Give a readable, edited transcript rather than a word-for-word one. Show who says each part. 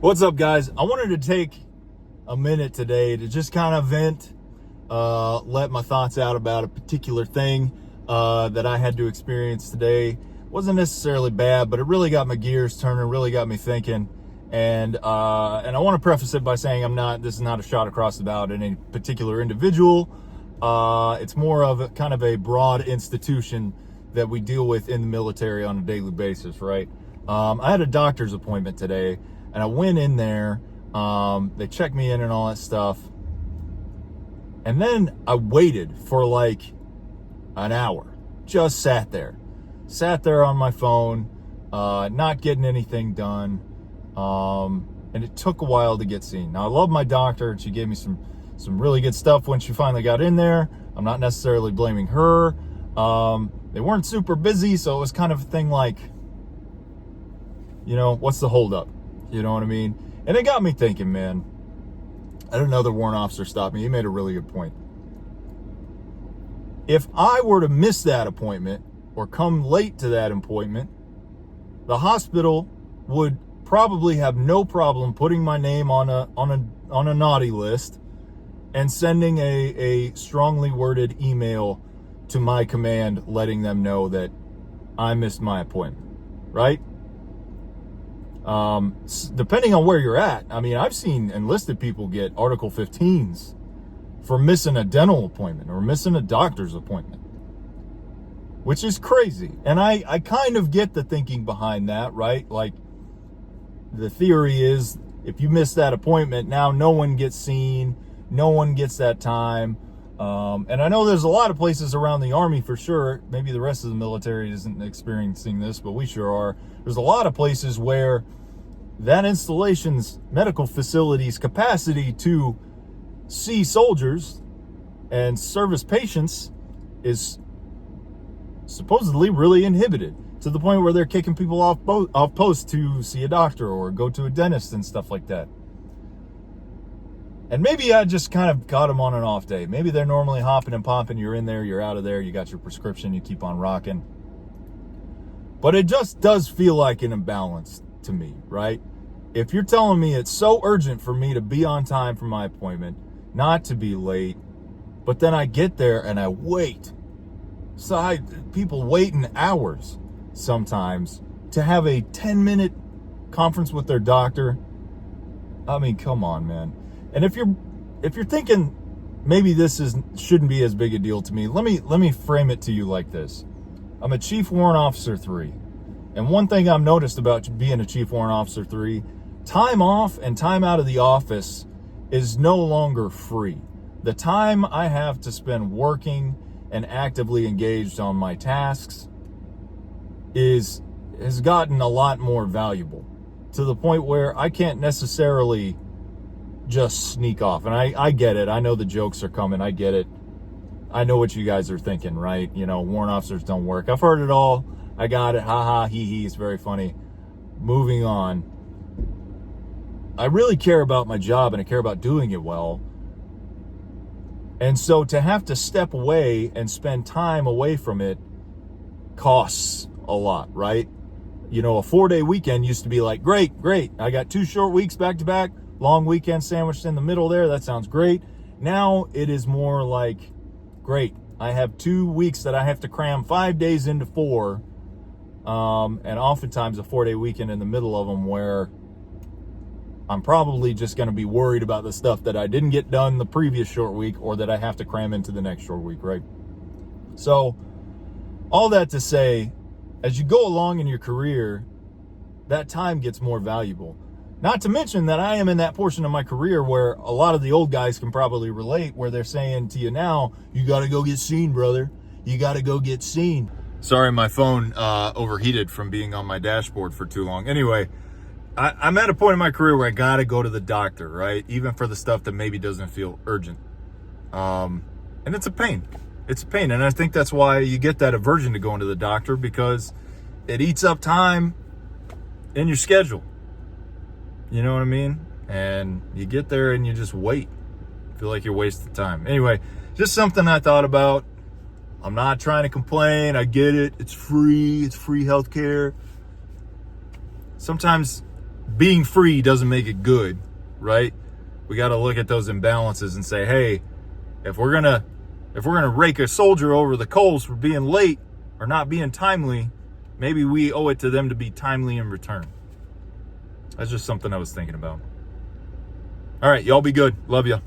Speaker 1: What's up, guys? I wanted to take a minute today to just kind of vent, let my thoughts out about a particular thing that I had to experience today. Wasn't necessarily bad, but it really got my gears turning, really got me thinking. And I want to preface it by saying this is not a shot across the bow at any particular individual. It's more of kind of a broad institution that we deal with in the military on a daily basis, right? I had a doctor's appointment today, and I went in there. They checked me in and all that stuff. And then I waited for like an hour. Just sat there on my phone, not getting anything done. And it took a while to get seen. Now, I love my doctor, and she gave me some really good stuff when she finally got in there. I'm not necessarily blaming her. They weren't super busy, so it was kind of a thing like, what's the holdup? You know what I mean? And it got me thinking, man. I had another warrant officer stop me. He made a really good point. If I were to miss that appointment or come late to that appointment, the hospital would probably have no problem putting my name on a naughty list and sending a strongly worded email to my command letting them know that I missed my appointment, right? Depending on where you're at, I mean, I've seen enlisted people get Article 15s for missing a dental appointment or missing a doctor's appointment, which is crazy. And I kind of get the thinking behind that, right? Like, the theory is if you miss that appointment, now no one gets seen, no one gets that time. And I know there's a lot of places around the Army for sure. Maybe the rest of the military isn't experiencing this, but we sure are. There's a lot of places where that installation's medical facility's capacity to see soldiers and service patients is supposedly really inhibited, to the point where they're kicking people off post to see a doctor or go to a dentist and stuff like that. And maybe I just kind of got them on an off day. Maybe they're normally hopping and popping. You're in there, you're out of there, you got your prescription, you keep on rocking. But it just does feel like an imbalance to me, right? If you're telling me it's so urgent for me to be on time for my appointment, not to be late, but then I get there and I wait. So people waiting hours sometimes to have a 10-minute conference with their doctor. I mean, come on, man. And if you're thinking maybe this shouldn't be as big a deal to me, let me frame it to you like this. I'm a Chief Warrant Officer 3. And one thing I've noticed about being a Chief Warrant Officer 3, time off and time out of the office is no longer free. The time I have to spend working and actively engaged on my tasks has gotten a lot more valuable, to the point where I can't necessarily just sneak off. And I get it. I know the jokes are coming. I get it. I know what you guys are thinking, right? Warrant officers don't work. I've heard it all. I got it. Ha ha, hee hee. It's very funny. Moving on. I really care about my job and I care about doing it well. And so to have to step away and spend time away from it costs a lot, right? A 4-day weekend used to be like, great. I got 2 short weeks back to back, long weekend sandwiched in the middle there. That sounds great. Now it is more like, great. I have 2 weeks that I have to cram 5 days into 4. And oftentimes a 4-day weekend in the middle of them, where I'm probably just going to be worried about the stuff that I didn't get done the previous short week, or that I have to cram into the next short week, right? So all that to say, as you go along in your career, that time gets more valuable. Not to mention that I am in that portion of my career where a lot of the old guys can probably relate, where they're saying to you now, you got to go get seen, brother. You got to go get seen. Sorry, my phone overheated from being on my dashboard for too long. Anyway, I'm at a point in my career where I got to go to the doctor, right? Even for the stuff that maybe doesn't feel urgent. And it's a pain. It's a pain. And I think that's why you get that aversion to going to the doctor, because it eats up time in your schedule. You know what I mean? And you get there and you just wait. Feel like you're wasting time. Anyway, just something I thought about. I'm not trying to complain. I get it. It's free. It's free healthcare. Sometimes being free doesn't make it good, right? We got to look at those imbalances and say, hey, if we're gonna rake a soldier over the coals for being late or not being timely, maybe we owe it to them to be timely in return. That's just something I was thinking about. All right, y'all be good. Love ya.